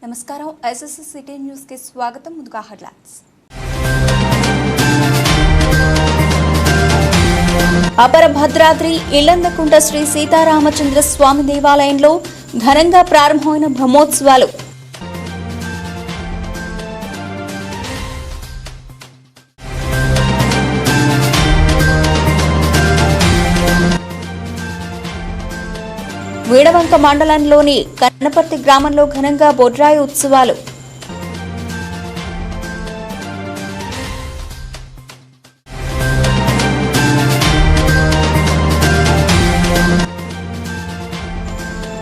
నమస్కారం SSC city news కి స్వాగతం. ముందుగా హెడ్లైన్స్. అపర భద్రాద్రి ఇల్లందకుంట శ్రీ సీతారామచంద్ర స్వామి దేవాలయంలో ఘనంగా ప్రారంభమైన బ్రహ్మోత్సవాలు. వీడవంక మండలంలోని కన్నపర్తి గ్రామంలో ఘనంగా బొడ్రాయి ఉత్సవాలు.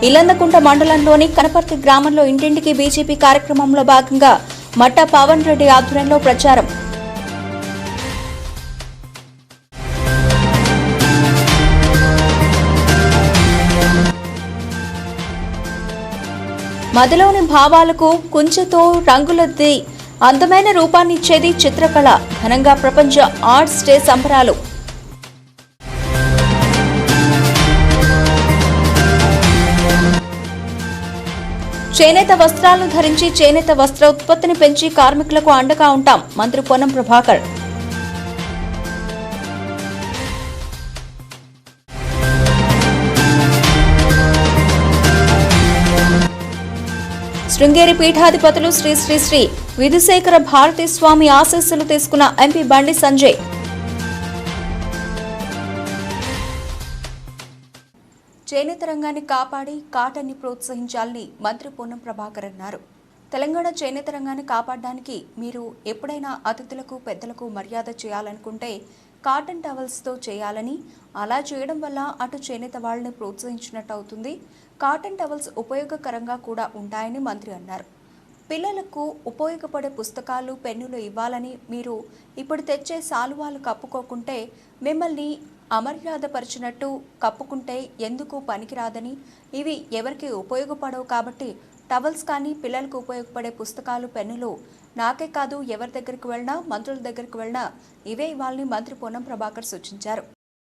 ఇల్లందకుంట మండలంలోని కనపర్తి గ్రామంలో ఇంటింటికి బీజేపీ కార్యక్రమంలో భాగంగా మట్టా పవన్ రెడ్డి ఆధ్వర్యంలో ప్రచారం. మదిలోని భావాలకు కుంచెతో రంగులద్ది అందమైన రూపాన్నిచ్చేది చిత్రకళ. ఘనంగా ప్రపంచ ఆర్ట్స్ డే సంబరాలు. చేనేత వస్త్రాలను ధరించి చేనేత వస్త్ర ఉత్పత్తిని పెంచి కార్మికులకు అండగా ఉంటాం. మంత్రి పొన్నం ప్రభాకర్. శృంగేరి పీఠాధిపతులు శ్రీ శ్రీ శ్రీ విధుశేఖర భారతీ స్వామి ఆశీస్సులు తీసుకున్న ఎంపీ బండి సంజయ్. చేనేత రంగాన్ని కాపాడి కాటన్ని ప్రోత్సహించాలని మంత్రి పొన్నం ప్రభాకర్ అన్నారు. తెలంగాణ చేనేత రంగాన్ని కాపాడడానికి మీరు ఎప్పుడైనా అతిథులకు పెద్దలకు మర్యాద చేయాలనుకుంటే కాటన్ టవల్స్తో చేయాలని, అలా చేయడం వల్ల అటు చేనేత వాళ్ళని ప్రోత్సహించినట్టు అవుతుంది. కాటన్ టవల్స్ ఉపయోగకరంగా కూడా ఉంటాయని మంత్రి అన్నారు. పిల్లలకు ఉపయోగపడే పుస్తకాలు, పెన్నులు ఇవ్వాలని, మీరు ఇప్పుడు తెచ్చే శాలువాలు కప్పుకోకుంటే మిమ్మల్ని అమర్యాదపరిచినట్టు, కప్పుకుంటే ఎందుకు పనికిరాదని, ఇవి ఎవరికి ఉపయోగపడవు కాబట్టి టవల్స్ కానీ పిల్లలకు ఉపయోగపడే పుస్తకాలు, పెన్నులు నాకే కాదు ఎవరి దగ్గరికి వెళ్ళినా, మంత్రుల దగ్గరికి వెళ్ళినా ఇవే ఇవ్వాలని మంత్రి పొన్నం ప్రభాకర్ సూచించారు.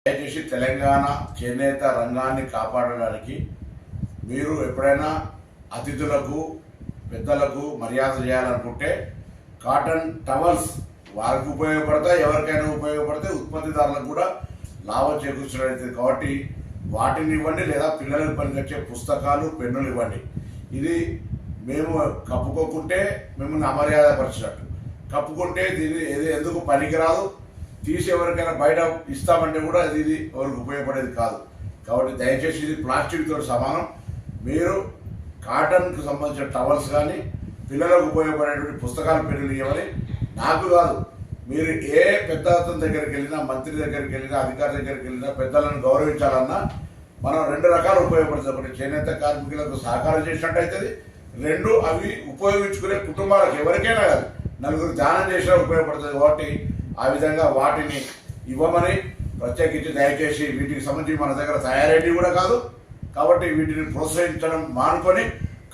దయచేసి తెలంగాణ చేనేత రంగాన్ని కాపాడడానికి మీరు ఎప్పుడైనా అతిథులకు పెద్దలకు మర్యాద చేయాలనుకుంటే కాటన్ టవల్స్ వారికి ఉపయోగపడతాయి, ఎవరికైనా ఉపయోగపడతాయి, ఉత్పత్తిదారులకు కూడా లాభం చేకూర్చడం కాబట్టి వాటిని ఇవ్వండి, లేదా పిల్లలకు పనికొచ్చే పుస్తకాలు, పెన్నులు ఇవ్వండి. ఇది మేము కప్పుకోకుంటే మిమ్మల్ని అమర్యాదపరిచినట్టు, కప్పుకుంటే దీన్ని ఎందుకు పనికిరాదు, తీసి ఎవరికైనా బయట ఇస్తామంటే కూడా ఇది ఎవరికి ఉపయోగపడేది కాదు. కాబట్టి దయచేసి ఇది ప్లాస్టిక్తో సమానం. మీరు కాటన్కు సంబంధించిన టవల్స్ కానీ పిల్లలకు ఉపయోగపడేటువంటి పుస్తకాలు, పెన్నులు ఇవ్వాలి. నాకు కాదు, మీరు ఏ పెద్ద అతని దగ్గరికి వెళ్ళినా, మంత్రి దగ్గరికి వెళ్ళినా, అధికారి దగ్గరికి వెళ్ళినా పెద్దలను గౌరవించాలన్నా మనం రెండు రకాలు ఉపయోగపడుతుంది. ఒకటి చేనేత కార్మికులకు సహకారం చేసినట్టు అవుతుంది, రెండు అవి ఉపయోగించుకునే కుటుంబాలకు ఎవరికైనా కాదు నలుగురు దానం చేసినా ఉపయోగపడుతుంది. కాబట్టి ఆ విధంగా వాటిని ఇవ్వమని ప్రత్యేకించి దయచేసి వీటికి సంబంధించి మన దగ్గర తయారైనవి కూడా కాదు కాబట్టి వీటిని ప్రోత్సహించడం మానుకొని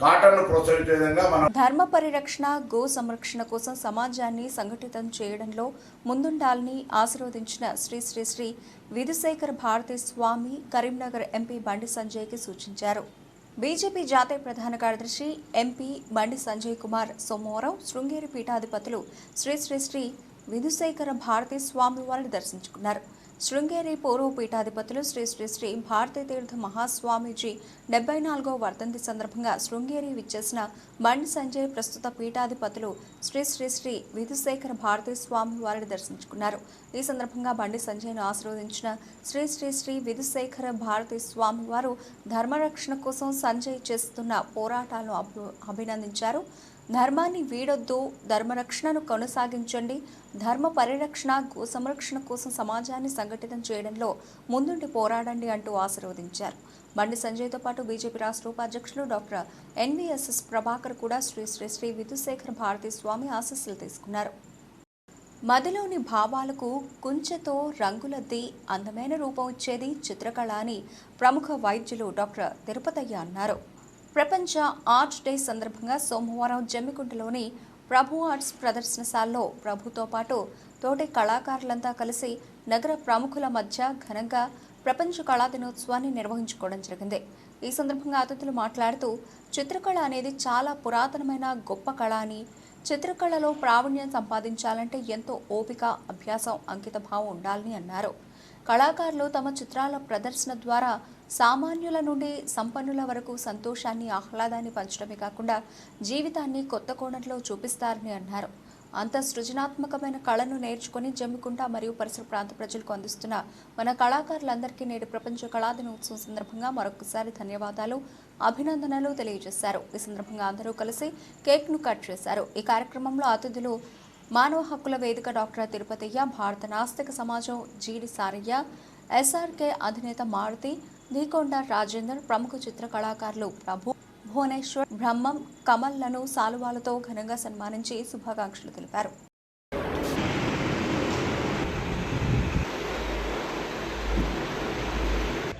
కాటన్ను ప్రోత్సహించే విధంగా మనం ధర్మ పరిరక్షణ, గో సంరక్షణ కోసం సమాజాన్ని సంఘటితం చేయడంలో ముందుండాలని ఆశీర్వదించిన శ్రీ శ్రీ శ్రీ విధుశేఖర భారతీ స్వామి కరీంనగర్ ఎంపీ బండి సంజయ్కి సూచించారు. బీజేపీ జాతీయ ప్రధాన కార్యదర్శి ఎంపీ బండి సంజయ్ కుమార్ సోమవారం శృంగేరి పీఠాధిపతులు శ్రీ శ్రీ శ్రీ విధుశేఖర భారతీ స్వామి వారిని దర్శించుకున్నారు. శృంగేరి పూర్వ పీఠాధిపతులు శ్రీ శ్రీ శ్రీ భారతీ తీర్థ మహాస్వామీజీ 74వ వర్ధంతి సందర్భంగా శృంగేరి విచ్చేసిన బండి సంజయ్ ప్రస్తుత పీఠాధిపతులు శ్రీ శ్రీ శ్రీ విధుశేఖర భారతీ స్వామి వారిని దర్శించుకున్నారు. ఈ సందర్భంగా బండి సంజయ్ను ఆశీర్వదించిన శ్రీ శ్రీ శ్రీ విధుశేఖర భారతీ స్వామి వారు ధర్మరక్షణ కోసం సంజయ్ చేస్తున్న పోరాటాలను అభినందించారు. ధర్మాన్ని వీడొద్దు, ధర్మరక్షణను కొనసాగించండి, ధర్మ పరిరక్షణ, గో సంరక్షణ కోసం సమాజాన్ని సంఘటితం చేయడంలో ముందుండి పోరాడండి అంటూ ఆశీర్వదించారు. బండి సంజయ్తో పాటు బీజేపీ రాష్ట్ర ఉపాధ్యక్షులు డాక్టర్ ఎన్వీఎస్ఎస్ ప్రభాకర్ కూడా శ్రీ శ్రీ శ్రీ విధుశేఖర భారతీ స్వామి ఆశీస్సులు తీసుకున్నారు. మదిలోని భావాలకు కుంచెతో రంగులద్ది అందమైన రూపం ఇచ్చేది చిత్రకళ అని ప్రముఖ వైద్యులు డాక్టర్ తిరుపతయ్య అన్నారు. ప్రపంచ ఆర్ట్ డే సందర్భంగా సోమవారం జమ్మికుంటలోని ప్రభు ఆర్ట్స్ ప్రదర్శనశాలలో ప్రభుతో పాటు తోటి కళాకారులంతా కలిసి నగర ప్రముఖుల మధ్య ఘనంగా ప్రపంచ కళా దినోత్సవాన్ని నిర్వహించుకోవడం జరిగింది. ఈ సందర్భంగా అతిథులు మాట్లాడుతూ చిత్రకళ అనేది చాలా పురాతనమైన గొప్ప కళ అని, చిత్రకళలో ప్రావీణ్యం సంపాదించాలంటే ఎంతో ఓపిక, అభ్యాసం, అంకితభావం ఉండాలని అన్నారు. కళాకారులు తమ చిత్రాల ప్రదర్శన ద్వారా సామాన్యుల నుండి సంపన్నుల వరకు సంతోషాన్ని, ఆహ్లాదాన్ని పంచడమే కాకుండా జీవితాన్ని కొత్త కోణంలో చూపిస్తారని అన్నారు. అంత సృజనాత్మకమైన కళను నేర్చుకుని జమ్మికుంట మరియు పరిసర ప్రాంత ప్రజలకు అందిస్తున్న మన కళాకారులందరికీ నేడు ప్రపంచ కళా దినోత్సవం సందర్భంగా మరొకసారి ధన్యవాదాలు, అభినందనలు తెలియజేశారు. ఈ సందర్భంగా అందరూ కలిసి కేక్ను కట్ చేశారు. ఈ కార్యక్రమంలో అతిథులు మానవ హక్కుల వేదిక డాక్టర్ తిరుపతయ్య, భారత నాస్తిక సమాజం జీడి సారయ్య, ఎస్ఆర్కే అధినేత మారుతి, నీకొండ రాజేందర్, ప్రముఖ చిత్ర కళాకారులు ప్రభు, భువనేశ్వర్, బ్రహ్మం, కమల్లను సాలువాలతో ఘనంగా సన్మానించి శుభాకాంక్షలు తెలిపారు.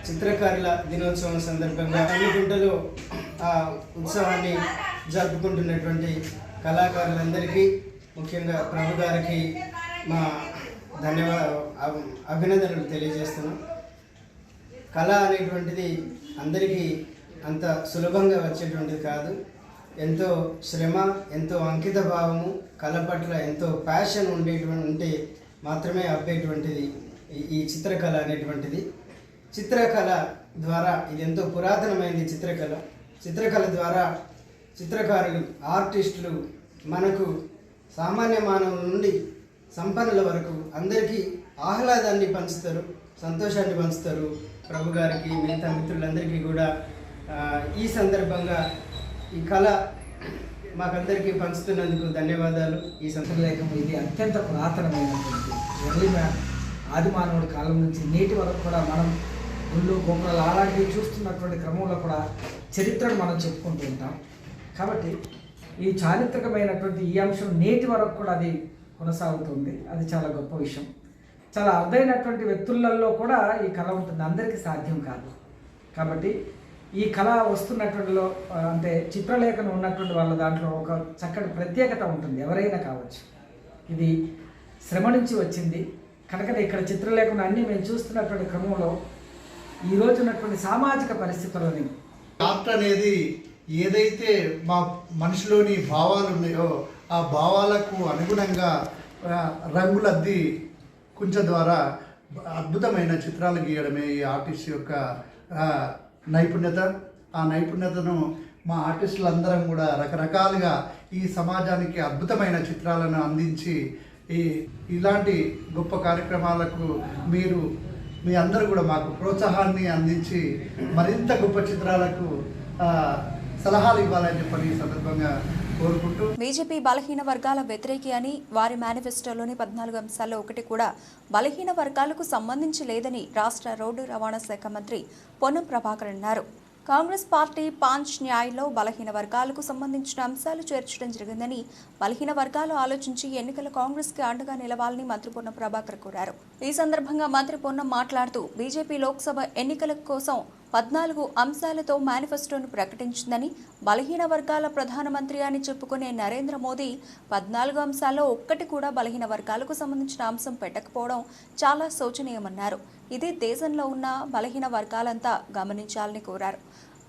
చిత్రకారుల దినోత్సవం సందర్భంగా జమ్మికుంటలో ఆ ఉత్సవాన్ని జరుపుకుంటున్నటువంటి కళాకారులందరికీ, ముఖ్యంగా ప్రభు గారికి మా అభినందనలు తెలియజేస్తున్నాం. కళ అనేటువంటిది అందరికీ అంత సులభంగా వచ్చేటువంటిది కాదు. ఎంతో శ్రమ, ఎంతో అంకిత భావము, కళ పట్ల ఎంతో ప్యాషన్ ఉంటే మాత్రమే అబ్బేటువంటిది ఈ చిత్రకళ అనేటువంటిది. చిత్రకళ ద్వారా ఇది ఎంతో పురాతనమైనది. చిత్రకళ ద్వారా చిత్రకారులు, ఆర్టిస్టులు మనకు సామాన్య మానవుల నుండి సంపన్నుల వరకు అందరికీ ఆహ్లాదాన్ని పంచుతారు, సంతోషాన్ని పంచుతారు. ప్రభు గారికి, మిగతా మిత్రులందరికీ కూడా ఈ సందర్భంగా ఈ కళ మాకందరికీ పంచుతున్నందుకు ధన్యవాదాలు. ఈ చిత్రలేఖం ఇది అత్యంత పురాతనమైనటువంటి ఎర్లీ ఆది మానవుడి కాలం నుంచి నేటి వరకు కూడా మనం గుళ్ళు, గోపురాలు అలాంటివి చూస్తున్నటువంటి క్రమంలో కూడా చరిత్రను మనం చెప్పుకుంటూ ఉంటాం. కాబట్టి ఈ చారిత్రకమైనటువంటి ఈ అంశం నేటి వరకు కూడా అది కొనసాగుతుంది. అది చాలా గొప్ప విషయం. చాలా అరుదైనటువంటి వ్యక్తులలో కూడా ఈ కళ ఉంటుంది, అందరికీ సాధ్యం కాదు. కాబట్టి ఈ కళ వస్తున్నటువంటిలో అంటే చిత్రలేఖనం ఉన్నటువంటి వాళ్ళ దాంట్లో ఒక చక్కటి ప్రత్యేకత ఉంటుంది. ఎవరైనా కావచ్చు, ఇది శ్రమ నుంచి వచ్చింది కనుక ఇక్కడ చిత్రలేఖనం అన్నీ మేము చూస్తున్నటువంటి క్రమంలో ఈరోజు ఉన్నటువంటి సామాజిక పరిస్థితులని ఆర్ట్ అనేది ఏదైతే మా మనిషిలోని భావాలు ఉన్నాయో ఆ భావాలకు అనుగుణంగా రంగులద్ది కుంచె ద్వారా అద్భుతమైన చిత్రాలు గీయడమే ఈ ఆర్టిస్ట్ యొక్క నైపుణ్యత. ఆ నైపుణ్యతను మా ఆర్టిస్టులందరం కూడా రకరకాలుగా ఈ సమాజానికి అద్భుతమైన చిత్రాలను అందించి ఇలాంటి గొప్ప కార్యక్రమాలకు మీ అందరూ కూడా మాకు ప్రోత్సాహాన్ని అందించి మరింత గొప్ప చిత్రాలకు సలహాలు ఇవ్వాలని చెప్పని ఈ సందర్భంగా కోరుకుంటూ, బీజేపీ బలహీన వర్గాల వ్యతిరేకి అని వారి మేనిఫెస్టోలోని 14 అంశాల్లో ఒకటి కూడా బలహీన వర్గాలకు సంబంధించి లేదని రాష్ట్ర రోడ్డు రవాణా శాఖ మంత్రి పొన్నం ప్రభాకర్ అన్నారు. కాంగ్రెస్ పార్టీ పాంచ్ న్యాయ్లో బలహీన వర్గాలకు సంబంధించిన అంశాలు చేర్చడం జరిగిందని, బలహీన వర్గాలు ఆలోచించి ఎన్నికల కాంగ్రెస్కి అండగా నిలవాలని మంత్రి పొన్నం ప్రభాకర్ కోరారు. ఈ సందర్భంగా మంత్రి పొన్నం మాట్లాడుతూ బీజేపీ లోక్సభ ఎన్నికల కోసం 14 అంశాలతో మేనిఫెస్టోను ప్రకటించిందని, బలహీన వర్గాల ప్రధానమంత్రి అని చెప్పుకునే నరేంద్ర మోదీ 14 అంశాల్లో ఒక్కటి కూడా బలహీన వర్గాలకు సంబంధించిన అంశం పెట్టకపోవడం చాలా శోచనీయమన్నారు. ఇది దేశంలో ఉన్న బలహీన వర్గాలంతా గమనించాలని కోరారు.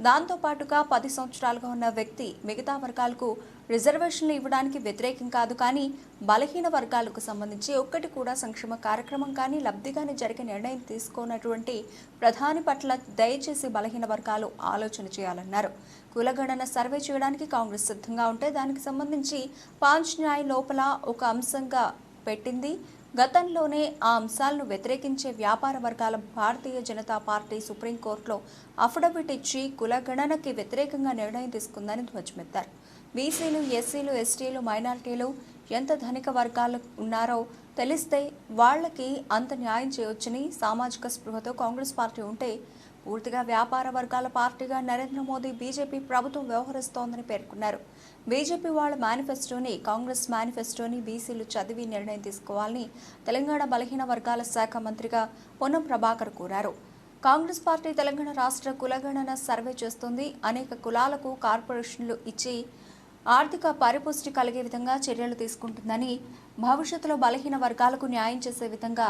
దాంతోపాటుగా 10 సంవత్సరాలుగా ఉన్న వ్యక్తి మిగతా వర్గాలకు రిజర్వేషన్లు ఇవ్వడానికి వ్యతిరేకం కాదు, కానీ బలహీన వర్గాలకు సంబంధించి ఒక్కటి కూడా సంక్షేమ కార్యక్రమం కానీ లబ్ధి కానీ జరిగే నిర్ణయం తీసుకోనటువంటి ప్రధాని పట్ల దయచేసి బలహీన వర్గాలు ఆలోచన చేయాలన్నారు. కులగణన సర్వే చేయడానికి కాంగ్రెస్ సిద్ధంగా ఉంటే దానికి సంబంధించి పాంచ్ న్యాయ్ లోపల ఒక అంశంగా పెట్టింది. గతంలోనే ఆ అంశాలను వ్యతిరేకించే వ్యాపార వర్గాల భారతీయ జనతా పార్టీ సుప్రీంకోర్టులో అఫిడవిట్ ఇచ్చి కులగణనకి వ్యతిరేకంగా నిర్ణయం తీసుకుందని ధ్వజమెత్తారు. బీసీలు, ఎస్సీలు, ఎస్టీలు, మైనారిటీలు ఎంత ధనిక వర్గాలు ఉన్నారో తెలిస్తే వాళ్లకి అంత న్యాయం చేయొచ్చని, సామాజిక స్పృహతో కాంగ్రెస్ పార్టీ ఉంటే పూర్తిగా వ్యాపార వర్గాల పార్టీగా నరేంద్ర మోదీ బీజేపీ ప్రభుత్వం వ్యవహరిస్తోందని పేర్కొన్నారు. బీజేపీ వాళ్ళ మేనిఫెస్టోని, కాంగ్రెస్ మేనిఫెస్టోని బీసీలు చదివి నిర్ణయం తీసుకోవాలని తెలంగాణ బలహీన వర్గాల శాఖ మంత్రిగా పొన్నం ప్రభాకర్ కోరారు. కాంగ్రెస్ పార్టీ తెలంగాణ రాష్ట్ర కులగణన సర్వే చేస్తుంది. అనేక కులాలకు కార్పొరేషన్లు ఇచ్చి ఆర్థిక పరిపుష్టి కలిగే విధంగా చర్యలు తీసుకుంటుందని, భవిష్యత్తులో బలహీన వర్గాలకు న్యాయం చేసే విధంగా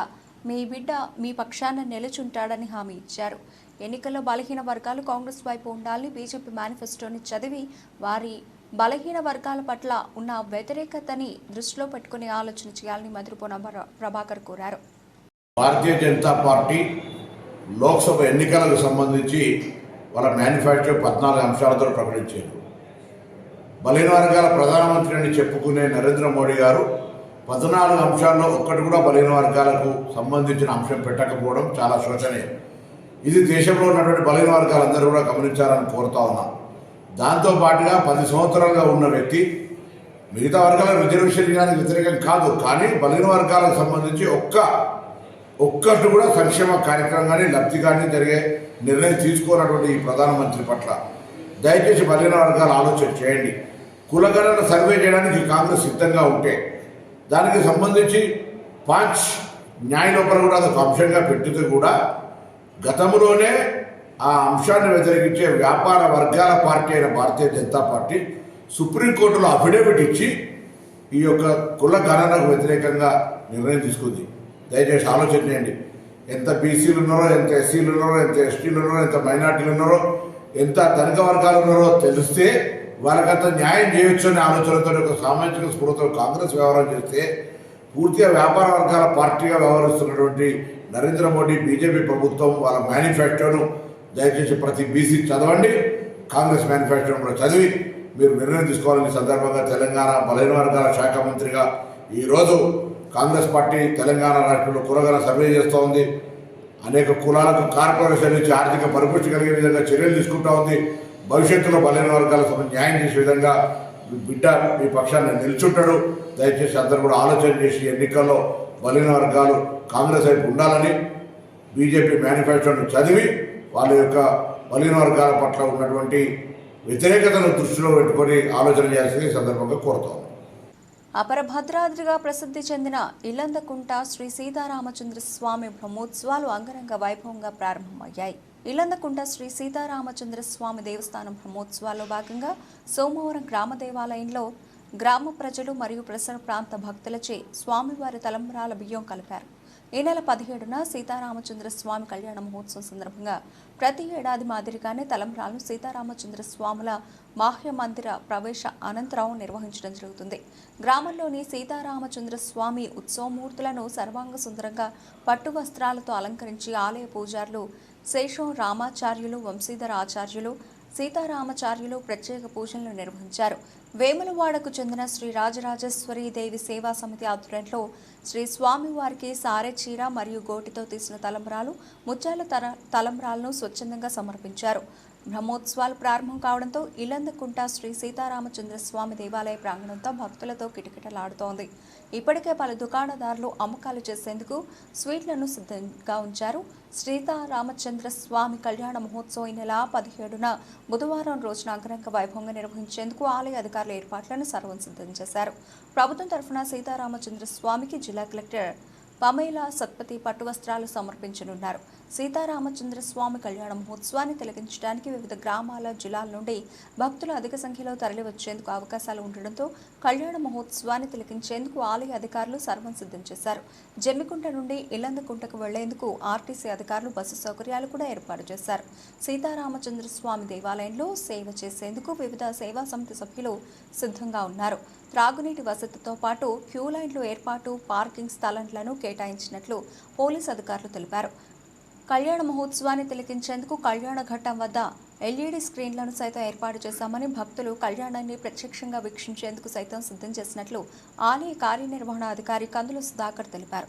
మీ బిడ్డ మీ పక్షాన నిలుచుంటాడని హామీ ఇచ్చారు. ఎన్నికల్లో బలహీన వర్గాలు కాంగ్రెస్ వైపు ఉండాలని బీజేపీ మేనిఫెస్టోని చదివి వారి బలహీన వర్గాల పట్ల ఉన్న వ్యతిరేకతని దృష్టిలో పెట్టుకుని ఆలోచన చేయాలని మధురపోన ప్రభాకర్ కోరారు. భారతీయ జనతా పార్టీ లోక్సభ ఎన్నికలకు సంబంధించి వాళ్ళ మేనిఫెస్టో 14 అంశాలతో ప్రకటించారు. బలహీన వర్గాల ప్రధానమంత్రి అని చెప్పుకునే నరేంద్ర మోడీ గారు 14 అంశాల్లో ఒక్కటి కూడా బలహీన వర్గాలకు సంబంధించిన అంశం పెట్టకపోవడం చాలా శోచనీయం. ఇది దేశంలో ఉన్నటువంటి బలహీన వర్గాలందరూ కూడా గమనించాలని కోరుతా ఉన్నాం. దాంతోపాటుగా 10 సంవత్సరాలుగా ఉన్న వ్యక్తి మిగతా వర్గాల రిజర్వేషన్ ఇవ్వడానికి వ్యతిరేకం కాదు, కానీ బలహీన వర్గాలకు సంబంధించి ఒక్కటి కూడా సంక్షేమ కార్యక్రమం కానీ లబ్ధి కానీ జరిగే నిర్ణయం తీసుకోనటువంటి ఈ ప్రధానమంత్రి పట్ల దయచేసి బలహీన వర్గాలు ఆలోచన చేయండి. కులగణన సర్వే చేయడానికి కాంగ్రెస్ సిద్ధంగా ఉంటే దానికి సంబంధించి 5 న్యాయ లోపల కూడా అదొక అంశంగా పెట్టితే కూడా గతంలోనే ఆ అంశాన్ని వ్యతిరేకించే వ్యాపార వర్గాల పార్టీ అయిన భారతీయ జనతా పార్టీ సుప్రీంకోర్టులో అఫిడవిట్ ఇచ్చి ఈ యొక్క కుల గణనకు వ్యతిరేకంగా నిర్ణయం తీసుకుంది. దయచేసి ఆలోచన చేయండి. ఎంత బీసీలు ఉన్నారో, ఎంత ఎస్సీలు ఉన్నారో, ఎంత ఎస్టీలు ఉన్నారో, ఎంత మైనార్టీలు ఉన్నారో, ఎంత ధనిక వర్గాలు ఉన్నారో తెలిస్తే వాళ్ళకంత న్యాయం చేయొచ్చు అనే ఆలోచనతో ఒక సామాజిక స్ఫూర్తితో కాంగ్రెస్ వ్యవహారం చేస్తే పూర్తిగా వ్యాపార వర్గాల పార్టీగా వ్యవహరిస్తున్నటువంటి నరేంద్ర మోడీ బీజేపీ ప్రభుత్వం వాళ్ళ మేనిఫెస్టోను దయచేసి ప్రతి బీసీ చదవండి. కాంగ్రెస్ మేనిఫెస్టోను కూడా చదివి మీరు నిర్ణయం తీసుకోవాలని సందర్భంగా తెలంగాణ బలహీన వర్గాల శాఖ మంత్రిగా ఈరోజు కాంగ్రెస్ పార్టీ తెలంగాణ రాష్ట్రంలో కులగణ సర్వే చేస్తూ ఉంది. అనేక కులాలకు కార్పొరేషన్ నుంచి ఆర్థిక పరిపుష్టి కలిగే విధంగా చర్యలు తీసుకుంటూ ఉంది. భవిష్యత్తులో బలహీన వర్గాలకు న్యాయం చేసే విధంగా బిడ్డ మీ పక్షాన్ని నిల్చుంటాడు. దయచేసి అందరూ కూడా ఆలోచన చేసి ఎన్నికల్లో బలహీన వర్గాలు కాంగ్రెస్ వైపు ఉండాలని బీజేపీ మేనిఫెస్టోను చదివి వాళ్ళ యొక్క బలహీన వర్గాల పట్ల ఉన్నటువంటి వ్యతిరేకతను దృష్టిలో పెట్టుకొని ఆలోచన చేయాల్సింది సందర్భంగా కోరుతాం. అపర భద్రాద్రిగా ప్రసిద్ధి చెందిన ఇల్లందకుంట శ్రీ సీతారామచంద్ర స్వామి బ్రహ్మోత్సవాలు అంగరంగ వైభవంగా ప్రారంభమయ్యాయి. ఇల్లందకుంట శ్రీ సీతారామచంద్ర స్వామి దేవస్థానం బ్రహ్మోత్సవాల్లో భాగంగా సోమవారం గ్రామ దేవాలయంలో గ్రామ ప్రజలు మరియు పరిసర ప్రాంత భక్తులచే స్వామివారి తలంబ్రాల బియ్యం కలిపారు. ఈ నెల 17న సీతారామచంద్ర స్వామి కళ్యాణ మహోత్సవం సందర్భంగా ప్రతి ఏడాది మాదిరిగానే తలంబ్రాలను సీతారామచంద్ర స్వాముల బాహ్య మందిర ప్రవేశ అనంతరం నిర్వహించడం జరుగుతుంది. గ్రామంలోని సీతారామచంద్ర స్వామి ఉత్సవమూర్తులను సర్వాంగ సుందరంగా పట్టు వస్త్రాలతో అలంకరించి ఆలయ పూజారులు శేషం రామాచార్యులు, వంశీధర ఆచార్యులు, సీతారామచార్యులు ప్రత్యేక పూజలను నిర్వహించారు. వేములవాడకు చెందిన శ్రీ రాజరాజేశ్వరి దేవి సేవా సమితి ఆధ్వర్యంలో శ్రీ స్వామివారికి సారె చీర మరియు గోటితో తీసిన తలంబ్రాలు, ముత్యాల తలంబ్రాలను స్వచ్ఛందంగా సమర్పించారు. బ్రహ్మోత్సవాలు ప్రారంభం కావడంతో ఇల్లందకుంట శ్రీ సీతారామచంద్ర స్వామి దేవాలయ ప్రాంగణంతో భక్తులతో కిటకిటలాడుతోంది. ఇప్పటికే పలు దుకాణదారులు అమ్మకాలు చేసేందుకు స్వీట్లను సిద్ధంగా ఉంచారు. సీతారామచంద్ర స్వామి కళ్యాణ మహోత్సవం ఈ నెల 17న బుధవారం రోజున అంగరంగ వైభవంగా నిర్వహించేందుకు ఆలయ అధికారులు ఏర్పాట్లను సర్వం సిద్ధం చేశారు. ప్రభుత్వం తరఫున సీతారామచంద్ర స్వామికి జిల్లా కలెక్టర్ పమేలా సత్పతి పట్టు వస్త్రాలు సమర్పించనున్నారు. సీతారామచంద్ర స్వామి కళ్యాణ మహోత్సవాన్ని తిలకించడానికి వివిధ గ్రామాల, జిల్లాల నుండి భక్తులు అధిక సంఖ్యలో తరలివచ్చేందుకు అవకాశాలు ఉండడంతో కళ్యాణ మహోత్సవాన్ని తిలకించేందుకు ఆలయ అధికారులు సర్వం సిద్ధం చేశారు. జమ్మికుంట నుండి ఇల్లందకుంటకు వెళ్లేందుకు ఆర్టీసీ అధికారులు బస్సు సౌకర్యాలు కూడా ఏర్పాటు చేశారు. సీతారామచంద్ర స్వామి దేవాలయంలో సేవ చేసేందుకు వివిధ సేవా సమితి సభ్యులు సిద్ధంగా ఉన్నారు. త్రాగునీటి వసతితో పాటు క్యూ లైన్లు ఏర్పాటు, పార్కింగ్ స్థలాలను కేటాయించినట్లు పోలీసు అధికారులు తెలిపారు. కళ్యాణ మహోత్సవాన్ని తిలకించేందుకు కళ్యాణ ఘట్టం వద్ద ఎల్ఈడీ స్క్రీన్లను సైతం ఏర్పాటు చేశామని, భక్తులు కళ్యాణాన్ని ప్రత్యక్షంగా వీక్షించేందుకు సైతం సిద్ధం చేసినట్లు ఆలయ కార్యనిర్వహణాధికారి కందుల సుధాకర్ తెలిపారు.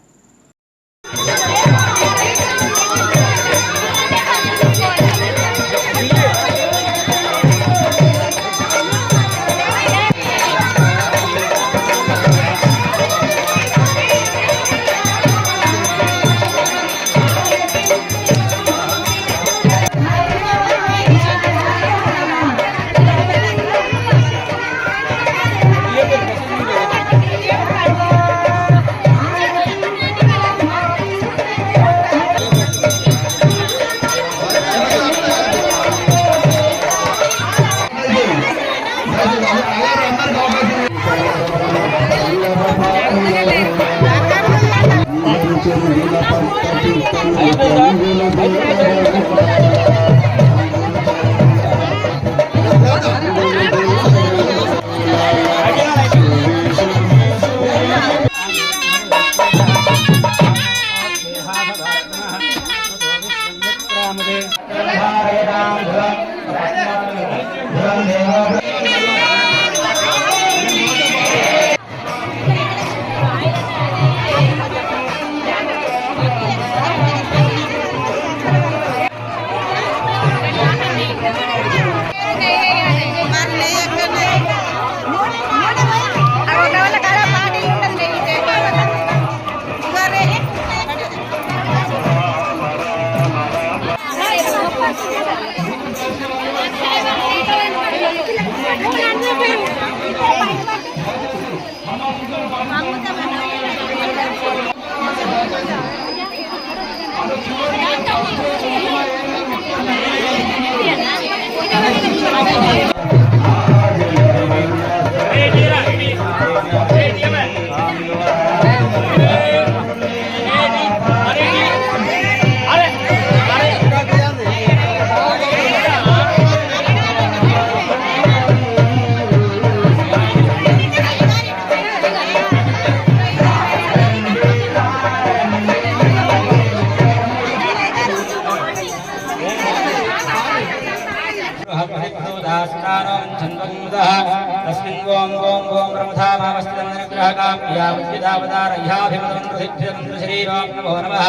ఓం ఓం ఓం బ్రహ్మధామావస్థితమనుగ్రహకామ్యావిద్యుదావతారయ్యాభిమదమనుషరీరం నమో నమః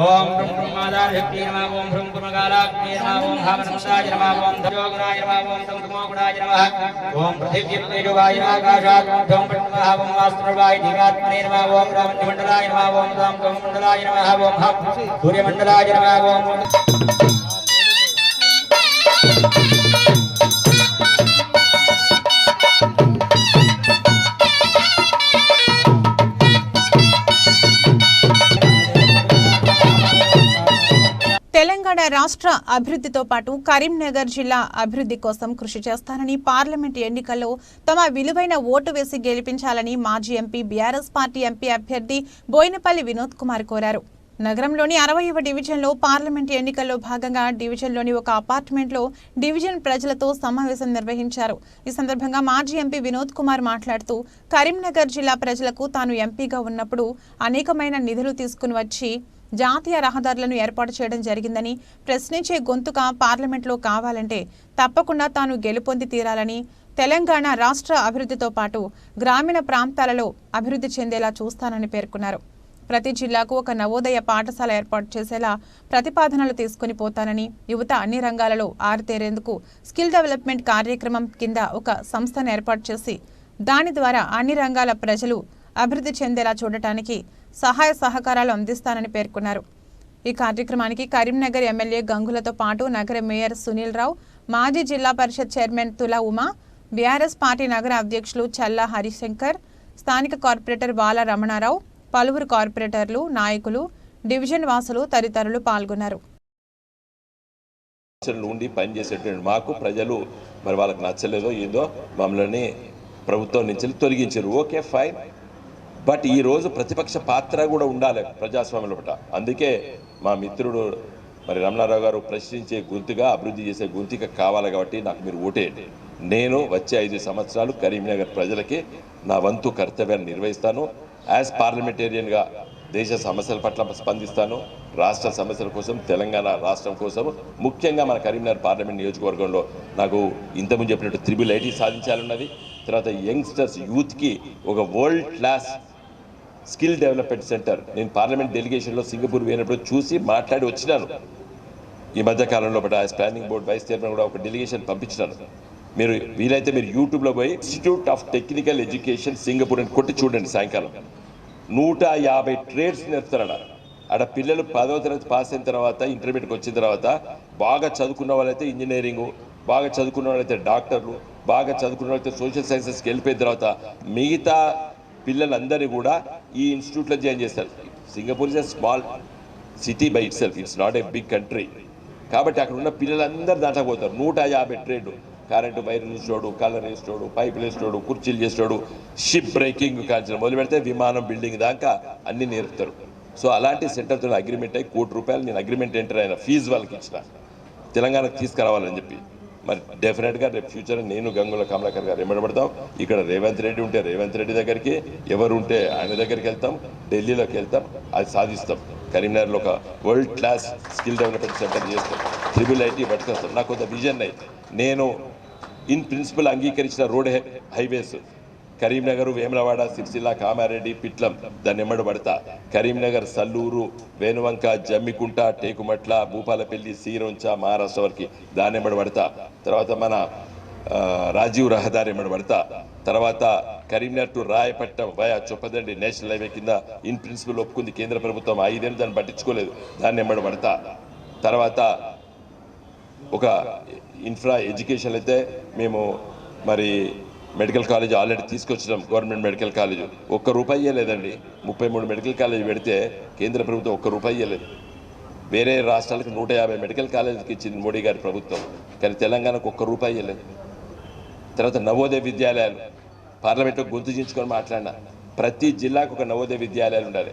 ఓం బ్రహ్మ బ్రహ్మాదారశక్తి నమః ఓం బ్రహ్మ బ్రహ్మకాలాగ్నే నమః ఓం భావనముదాయ నమః ఓం ధయోగుణాయ నమః ఓం తమోగుణాయ నమః ఓం పృథివ్యేజోవాయ ఆకాశాత్ ఓం పద్మః ఓం వాస్తుర్వాయ జీవాత్మనే నమః ఓం రామమండలాయ నమః ఓం రామమండలాయ నమః ఓం సూర్యమండలాయ నమః ఓం తెలంగాణ రాష్ట్ర అభివృద్ధితో పాటు కరీంనగర్ జిల్లా అభివృద్ధి కోసం కృషి చేస్తానని పార్లమెంట్ ఎన్నికల్లో తమ విలువైన ఓటు వేసి గెలిపించాలని మాజీ ఎంపీ బీఆర్ఎస్ పార్టీ ఎంపీ అభ్యర్థి బోయినపల్లి వినోద్ కుమార్ కోరారు. నగరంలోని 60వ డివిజన్లో పార్లమెంట్ ఎన్నికల్లో భాగంగా డివిజన్లోని ఒక అపార్ట్మెంట్లో డివిజన్ ప్రజలతో సమావేశం నిర్వహించారు. ఈ సందర్భంగా మాజీ ఎంపీ వినోద్ కుమార్ మాట్లాడుతూ కరీంనగర్ జిల్లా ప్రజలకు తాను ఎంపీగా ఉన్నప్పుడు అనేకమైన నిధులు తీసుకుని వచ్చి జాతీయ రహదారులను ఏర్పాటు చేయడం జరిగిందని, ప్రశ్నించే గొంతుక పార్లమెంట్లో కావాలంటే తప్పకుండా తాను గెలుపొంది తీరాలని, తెలంగాణ రాష్ట్ర అభివృద్ధితో పాటు గ్రామీణ ప్రాంతాలలో అభివృద్ధి చెందేలా చూస్తానని పేర్కొన్నారు. ప్రతి జిల్లాకు ఒక నవోదయ పాఠశాల ఏర్పాటు చేసేలా ప్రతిపాదనలు తీసుకుని పోతానని, యువత అన్ని రంగాలలో ఆరితేరేందుకు స్కిల్ డెవలప్మెంట్ కార్యక్రమం కింద ఒక సంస్థను ఏర్పాటు చేసి దాని ద్వారా అన్ని రంగాల ప్రజలు అభివృద్ధి చెందేలా చూడటానికి సహాయ సహకారాలు అందిస్తానని పేర్కొన్నారు. ఈ కార్యక్రమానికి కరీంనగర్ ఎమ్మెల్యే గంగులతో పాటు నగర మేయర్ సునీల్ రావు, మాజీ జిల్లా పరిషత్ చైర్మన్ తులా ఉమా, బీఆర్ఎస్ పార్టీ నగర అధ్యక్షులు చల్లా హరిశంకర్, స్థానిక కార్పొరేటర్ బాల రమణారావు, పలువురు కార్పొరేటర్లు, నాయకులు, డివిజన్ వాసులు తదితరులు పాల్గొన్నారు. ఉండి పనిచేసేటువంటి మాకు ప్రజలు మరి వాళ్ళకి నచ్చలేదో ఏదో మమ్మల్ని ప్రభుత్వం నుంచి తొలగించారు. ఓకే ఫైన్, బట్ ఈరోజు ప్రతిపక్ష పాత్ర కూడా ఉండాలి ప్రజాస్వామ్యంలో పట్ల. అందుకే మా మిత్రుడు మరి రమణారావు గారు ప్రశ్నించే గొంతుగా, అభివృద్ధి చేసే గొంతుగా కావాలి కాబట్టి నాకు మీరు ఓటేయండి. నేను వచ్చే 5 సంవత్సరాలు కరీంనగర్ ప్రజలకి నా వంతు కర్తవ్యాన్ని నిర్వహిస్తాను. యాజ్ పార్లమెంటేరియన్గా దేశ సమస్యల పట్ల స్పందిస్తాను. రాష్ట్ర సమస్యల కోసం, తెలంగాణ రాష్ట్రం కోసం, ముఖ్యంగా మన కరీంనగర్ పార్లమెంట్ నియోజకవర్గంలో నాకు ఇంతకుముందు చెప్పినట్టు 380 సాధించాలన్నది. తర్వాత యంగ్స్టర్స్ యూత్కి ఒక world class skill development centre. నేను పార్లమెంట్ డెలిగేషన్లో సింగపూర్ పోయినప్పుడు చూసి మాట్లాడి వచ్చినాను. ఈ మధ్యకాలంలో ప్లానింగ్ బోర్డు వైస్ చైర్మన్ కూడా ఒక డెలిగేషన్ పంపించినాను. మీరు వీలైతే మీరు యూట్యూబ్లో పోయి institute of technical education Singapore అని కొట్టి చూడండి. సాయంకాలం 150 ట్రేడ్స్ నేర్పుతారట. ఆడ పిల్లలు 10వ తరగతి పాస్ అయిన తర్వాత, ఇంటర్మీడియట్కి వచ్చిన తర్వాత బాగా చదువుకున్న వాళ్ళైతే ఇంజనీరింగు, బాగా చదువుకున్న వాళ్ళైతే డాక్టర్లు, బాగా చదువుకున్న వాళ్ళైతే సోషల్ సైన్సెస్కి వెళ్ళిపోయిన తర్వాత మిగతా పిల్లలందరినీ కూడా ఈ ఇన్స్టిట్యూట్లో జాయిన్ చేస్తారు. Singapore is a small city by itself, it's not a big country. కాబట్టి అక్కడ ఉన్న పిల్లలందరూ దాంట్లో పోతారు. 150 ట్రేడ్, కరెంటు వైర్లు వేసేవాడు, కలర్ వేసేవాడు, పైపులు వేసేవాడు, కుర్చీలు చేసేవాడు, షిప్ బ్రేకింగ్ కాల్చిన మొదలు పెడితే విమానం బిల్డింగ్ దాకా అన్నీ నేర్పుతారు. సో అలాంటి సెంటర్తో అగ్రిమెంట్ అయ్యి ₹1,00,00,000 నేను అగ్రిమెంట్ ఎంటర్ అయిన ఫీజు వాళ్ళకి ఇచ్చిన, తెలంగాణకు తీసుకురావాలని చెప్పి. మరి డెఫినెట్గా రేపు ఫ్యూచర్ నేను గంగుల కమలాకర్ గారు ఎమ్మడబడతాం. ఇక్కడ రేవంత్ రెడ్డి ఉంటే రేవంత్ రెడ్డి దగ్గరికి, ఎవరు ఉంటే ఆయన దగ్గరికి వెళ్తాం, ఢిల్లీలోకి వెళ్తాం, అది సాధిస్తాం. కరీంనగర్లో ఒక world class skill development centre చేస్తాం, IIIT పట్టుకొస్తాం. నాకు కొంత విజన్ అయ్యి నేను ఇన్ ప్రిన్సిపల్ అంగీకరించిన రోడ్ హైవేస్ కరీంనగర్, వేములవాడ, సిరిసిల్ల, కామారెడ్డి, పిట్లం దాన్ని ఎమ్మడబడతా. కరీంనగర్, సల్లూరు, వేనువంక, జమ్మికుంట, టేకుమట్ల, భూపాలపల్లి, సీరొంచ, మహారాష్ట్ర వరకు దాన్ని ఎమ్మడబడతా. తర్వాత మన రాజీవ్ రహదారి ఎమ్మడబడతా. తర్వాత Karimnagar to Rayapatnam via Choppadandi national highway కింద ఇన్ ప్రిన్సిపల్ ఒప్పుకుంది కేంద్ర ప్రభుత్వం. 5 ఏళ్ళు దాన్ని పట్టించుకోలేదు, దాన్ని ఎమ్మడబడతా. తర్వాత ఒక ఇన్ఫ్రా ఎడ్యుకేషన్ అయితే మేము మరి మెడికల్ కాలేజ్ ఆల్రెడీ తీసుకొచ్చినాం. గవర్నమెంట్ మెడికల్ కాలేజ్ ₹1 ఇవ్వలేదండి. 33 మెడికల్ కాలేజ్ పెడితే కేంద్ర ప్రభుత్వం ₹1 ఇవ్వలేదు. వేరే రాష్ట్రాలకు 150 మెడికల్ కాలేజీకి ఇచ్చింది మోడీ గారి ప్రభుత్వం, కానీ తెలంగాణకు ₹1 ఇవ్వలేదు. తర్వాత నవోదయ విద్యాలయాలు పార్లమెంట్లో గొంతు చించుకొని మాట్లాడినా. ప్రతి జిల్లాకు ఒక నవోదయ విద్యాలయాలు ఉండాలి.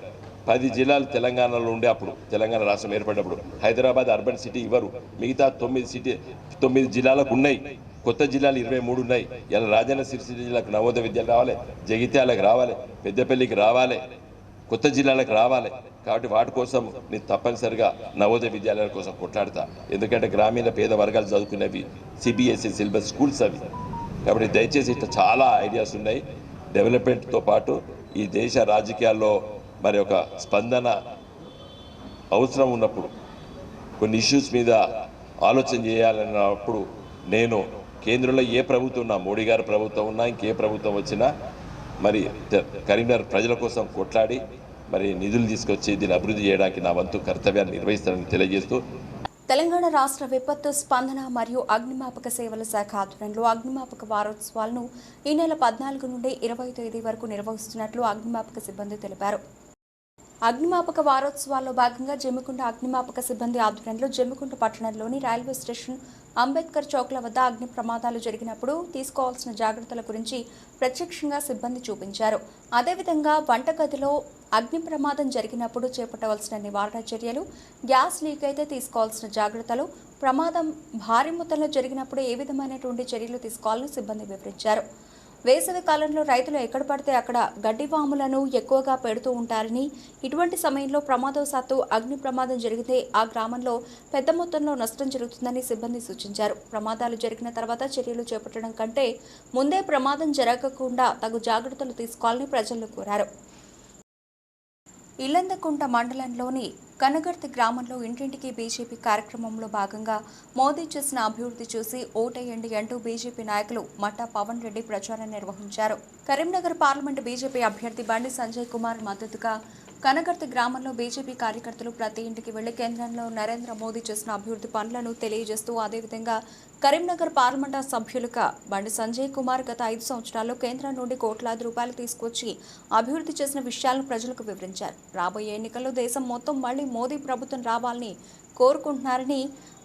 10 జిల్లాలు తెలంగాణలో ఉండే అప్పుడు, తెలంగాణ రాష్ట్రం ఏర్పడినప్పుడు హైదరాబాద్ అర్బన్ సిటీ ఇవ్వరు. మిగతా 9 జిల్లాలకు ఉన్నాయి. కొత్త జిల్లాలు 23 ఉన్నాయి. ఇలా రాజన్న సిరిసిల్ల జిల్లాకు నవోదయ విద్యాలయం రావాలి, జగిత్యాలకు రావాలి, పెద్దపల్లికి రావాలి, కొత్త జిల్లాలకు రావాలి. కాబట్టి వాటి కోసం నేను తప్పనిసరిగా నవోదయ విద్యాలయాల కోసం కొట్లాడతా. ఎందుకంటే గ్రామీణ పేద వర్గాలు చదువుకునేవి CBSE సిలబస్ స్కూల్స్ అవి. కాబట్టి దయచేసి ఇట్లా చాలా ఐడియాస్ ఉన్నాయి. డెవలప్మెంట్తో పాటు ఈ దేశ రాజకీయాల్లో మరి ఒక స్పందన అవసరం ఉన్నప్పుడు కొన్ని ఇష్యూస్ మీద ఆలోచన చేయాలన్నప్పుడు నేను కేంద్రంలో ఏ ప్రభుత్వం ఉన్నా, మోడీ గారి ప్రభుత్వం ఉన్నా, ఇంకే ప్రభుత్వం వచ్చినా మరి కరీంనగర్ ప్రజల కోసం కొట్లాడి మరి నిధులు తీసుకొచ్చి దీన్ని అభివృద్ధి చేయడానికి నా వంతు కర్తవ్యాన్ని నిర్వహిస్తానని తెలియజేస్తూ తెలంగాణ రాష్ట్ర విపత్తు స్పందన మరియు అగ్నిమాపక సేవల శాఖ ఆధ్వర్యంలో అగ్నిమాపక వారోత్సవాలను ఈ నెల 14 నుండి 20 తేదీ వరకు నిర్వహిస్తున్నట్లు అగ్నిమాపక సిబ్బంది తెలిపారు. అగ్నిమాపక వారోత్సవాల్లో భాగంగా జమ్మికుంట అగ్నిమాపక సిబ్బంది ఆధ్వర్యంలో జమ్మికుంట పట్టణంలోని రైల్వే స్టేషన్, అంబేద్కర్ చౌక్ల వద్ద అగ్ని ప్రమాదాలు జరిగినప్పుడు తీసుకోవాల్సిన జాగ్రత్తల గురించి ప్రత్యక్షంగా సిబ్బంది చూపించారు. అదేవిధంగా వంటగదిలో అగ్ని ప్రమాదం జరిగినప్పుడు చేపట్టవలసిన నివారణ చర్యలు, గ్యాస్ లీక్ అయితే తీసుకోవాల్సిన జాగ్రత్తలు, ప్రమాదం భారీ మొత్తంలో జరిగినప్పుడు ఏ విధమైనటువంటి చర్యలు తీసుకోవాలని సిబ్బంది వివరించారు. వేసవి కాలంలో రైతులు ఎక్కడ పడితే అక్కడ గడ్డివాములను ఎక్కువగా పెడుతూ ఉంటారని, ఇటువంటి సమయంలో ప్రమాదవశాత్తు అగ్ని ప్రమాదం జరిగితే ఆ గ్రామంలో పెద్ద మొత్తంలో నష్టం జరుగుతుందని సిబ్బంది సూచించారు. ప్రమాదాలు జరిగిన తర్వాత చర్యలు చేపట్టడం కంటే ముందే ప్రమాదం జరగకుండా తగు జాగ్రత్తలు తీసుకోవాలని ప్రజలను కోరారు. ఇల్లందకుంట మండలంలోని కనగర్తి గ్రామంలో ఇంటింటికి బీజేపీ కార్యక్రమంలో భాగంగా మోదీ చేసిన అభివృద్ధి చూసి ఓటేయండి అంటూ బీజేపీ నాయకులు మట్టా పవన్ రెడ్డి ప్రచారం నిర్వహించారు. కరీంనగర్ పార్లమెంటు బీజేపీ అభ్యర్థి బండి సంజయ్ కుమార్ మద్దతుగా కనగర్తి గ్రామంలో బీజేపీ కార్యకర్తలు ప్రతి ఇంటికి వెళ్లి కేంద్రంలో నరేంద్ర మోదీ చేసిన అభివృద్ధి పనులను తెలియజేస్తూ, అదేవిధంగా కరీంనగర్ పార్లమెంటు సభ్యులుగా బండి సంజయ్ కుమార్ గత 5 సంవత్సరాల్లో కేంద్రం నుండి కోట్లాది రూపాయలు తీసుకొచ్చి అభివృద్ధి చేసిన విషయాలను ప్రజలకు వివరించారు. రాబోయే ఎన్నికల్లో దేశం మొత్తం మళ్లీ మోదీ ప్రభుత్వం రావాలని కోరుకుంటున్నారని,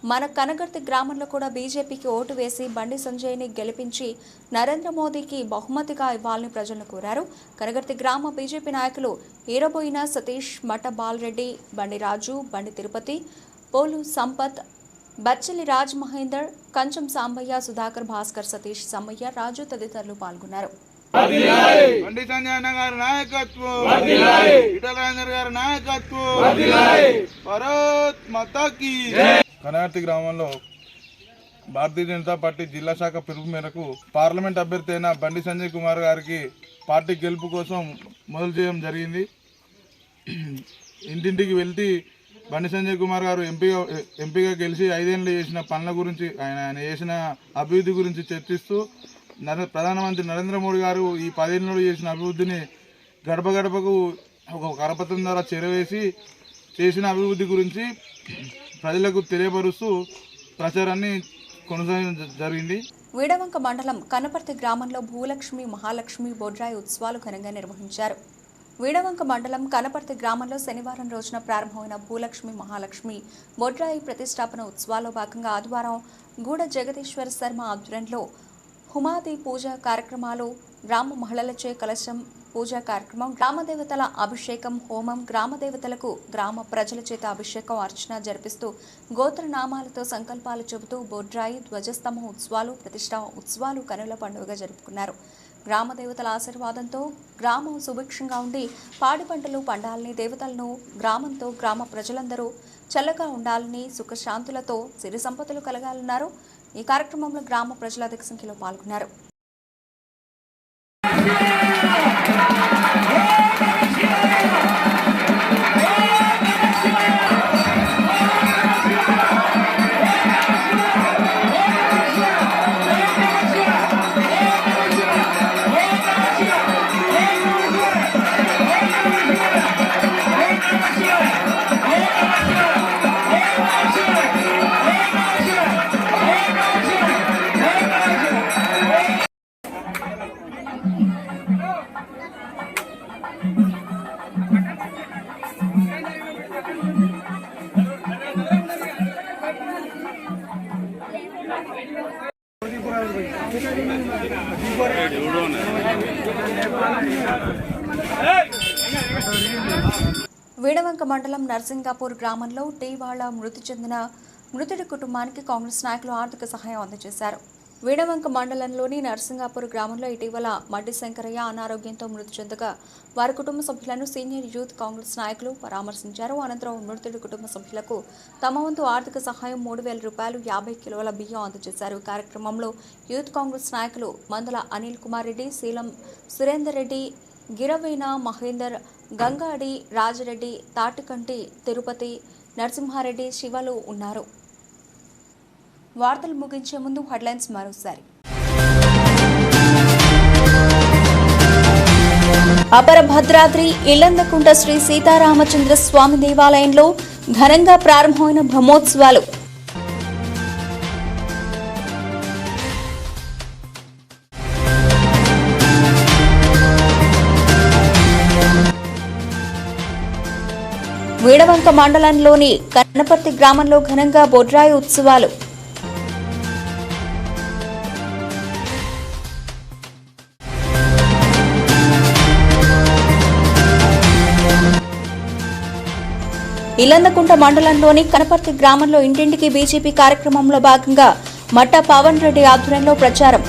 మన కనగర్తి గ్రామంలో కూడా బీజేపీకి ఓటు వేసి బండి సంజయ్ని గెలిపించి నరేంద్ర మోదీకి బహుమతిగా ఇవ్వాలని ప్రజలను కోరారు. కనగర్తి గ్రామ బీజేపీ నాయకులు ఈరబోయిన సతీష్, మఠ బాలరెడ్డి, బండి రాజు, బండి తిరుపతి, పోలు సంపత్, బచ్చలి రాజ్ మహేందర్, కంచం సాంబయ్య, సుధాకర్, భాస్కర్, సతీష్, సమ్మయ్య, రాజు తదితరులు పాల్గొన్నారు. బండి సంజయ్ గారి నాయకత్వం, ఈటల రాజేందర్ గారి నాయకత్వం, భారత్ మాతా కీ జై. కనగర్తి గ్రామంలో భారతీయ జనతా పార్టీ జిల్లా శాఖ పిలుపు మేరకు పార్లమెంట్ అభ్యర్థి అయిన బండి సంజయ్ కుమార్ గారికి పార్టీ గెలుపు కోసం మొదలు చేయడం జరిగింది. ఇంటింటికి వెళ్తే బండి సంజయ్ కుమార్ గారు ఎంపీగా గెలిచి 5 ఏళ్ళు చేసిన పనుల గురించి, ఆయన చేసిన అభివృద్ధి గురించి చర్చిస్తూ ప్రధానమంత్రి నరేంద్ర మోడీ గారు ఈ 10 ఏళ్ళలో చేసిన అభివృద్ధిని గడప గడపకు ఒక కరపత్రం ద్వారా చేరవేసి చేసిన అభివృద్ధి గురించి ప్రజలకు తెలియపరుస్తూ ప్రచారాన్ని కొనసాగించడం జరిగింది. వీడవంక మండలం కనపర్తి గ్రామంలో భూలక్ష్మి, మహాలక్ష్మి, బొడ్రాయి ఉత్సవాలు ఘనంగా నిర్వహించారు. వీడవంక మండలం కనపర్తి గ్రామంలో శనివారం రోజున ప్రారంభమైన భూలక్ష్మి, మహాలక్ష్మి, బొడ్రాయి ప్రతిష్టాపన ఉత్సవాల్లో భాగంగా ఆదివారం గూడ జగదీశ్వర శర్మ ఆధ్వర్యంలో హుమాది పూజ కార్యక్రమాలు, గ్రామ మహిళలచే కలశం పూజా కార్యక్రమం, గ్రామదేవతల అభిషేకం, హోమం, గ్రామదేవతలకు గ్రామ ప్రజల చేత అభిషేకం, అర్చన జరిపిస్తూ గోత్రనామాలతో సంకల్పాలు చెబుతూ బొడ్రాయి ధ్వజస్తంభం ఉత్సవాలు, ప్రతిష్టా ఉత్సవాలు కనుల పండుగగా జరుపుకున్నారు. గ్రామదేవతల ఆశీర్వాదంతో గ్రామం సుభిక్షంగా ఉండి పాడి పంటలు పండాలని, దేవతలను గ్రామంతో గ్రామ ప్రజలందరూ చల్లగా ఉండాలని, సుఖశాంతులతో సిరి సంపదలు కలగాలన్నారు. ఈ కార్యక్రమంలో గ్రామ ప్రజలు అధిక సంఖ్యలో పాల్గొన్నారు. వీడవంక మండలం నర్సింగాపూర్ గ్రామంలో టీవాళ మృతి చెందిన మృతుడి కుటుంబానికి కాంగ్రెస్ నాయకులు ఆర్థిక సహాయం అందజేశారు. వీడవంక మండలంలోని నర్సింగాపూర్ గ్రామంలో ఇటీవల మడ్డి శంకరయ్య అనారోగ్యంతో మృతి చెందగా వారి కుటుంబ సభ్యులను సీనియర్ యూత్ కాంగ్రెస్ నాయకులు పరామర్శించారు. అనంతరం మృతుడి కుటుంబ సభ్యులకు తమ వంతు ఆర్థిక సహాయం 3,000 రూపాయలు 50 కిలోల బియ్యం అందజేశారు. ఈ కార్యక్రమంలో యూత్ కాంగ్రెస్ నాయకులు మందల అనిల్ కుమార్ రెడ్డి, శీలం సురేందర్ రెడ్డి, గిరవీణ మహేందర్, గంగాడి రాజరెడ్డి, తాటికంటి తిరుపతి, నరసింహారెడ్డి, శివలు ఉన్నారు. వార్తలు ముగించే ముందు హెడ్లైన్స్ మరోసారి. అపర భద్రాద్రి ఇల్లందకుంట శ్రీ సీతారామచంద్ర స్వామి దేవాలయంలో ఘనంగా ప్రారంభమైన బ్రహ్మోత్సవాలు. వీడవంక మండలంలోని కన్నపర్తి గ్రామంలో ఘనంగా బొడ్రాయి ఉత్సవాలు. ఇల్లందకుంట మండలంలోని కనపర్తి గ్రామంలో ఇంటింటికి బీజేపీ కార్యక్రమంలో భాగంగా మట్టా పవన్ రెడ్డి ఆధ్వర్యంలో ప్రచారం.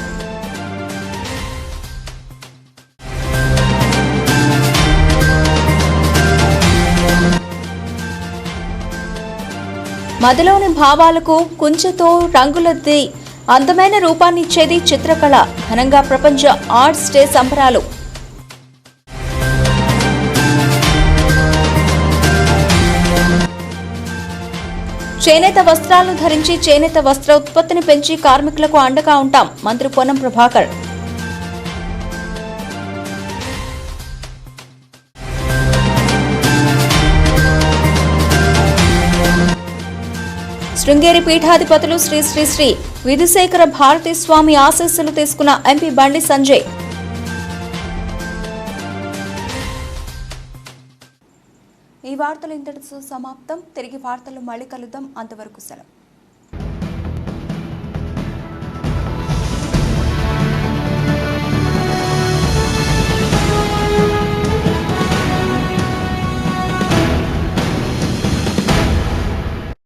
మదిలోని భావాలకు కుంచెతో రంగులద్ది అందమైన రూపాన్నిచ్చేది చిత్రకళ. ఘనంగా ప్రపంచ ఆర్ట్స్ డే సంబరాలు. చేనేత వస్త్రాలను ధరించి చేనేత వస్త్ర ఉత్పత్తిని పెంచి కార్మికులకు అండగా ఉంటాం. మంత్రి పొన్నం ప్రభాకర్. శృంగేరి పీఠాధిపతులు శ్రీ శ్రీ శ్రీ విధుశేఖర భారతీ స్వామి ఆశీస్సులు తీసుకున్న ఎంపీ బండి సంజయ్. ఈ వార్తలు ఇంతటితో సమాప్తం. తిరిగి వార్తలు మళ్ళీ కలుద్దాం. అంతవరకు సెలవు.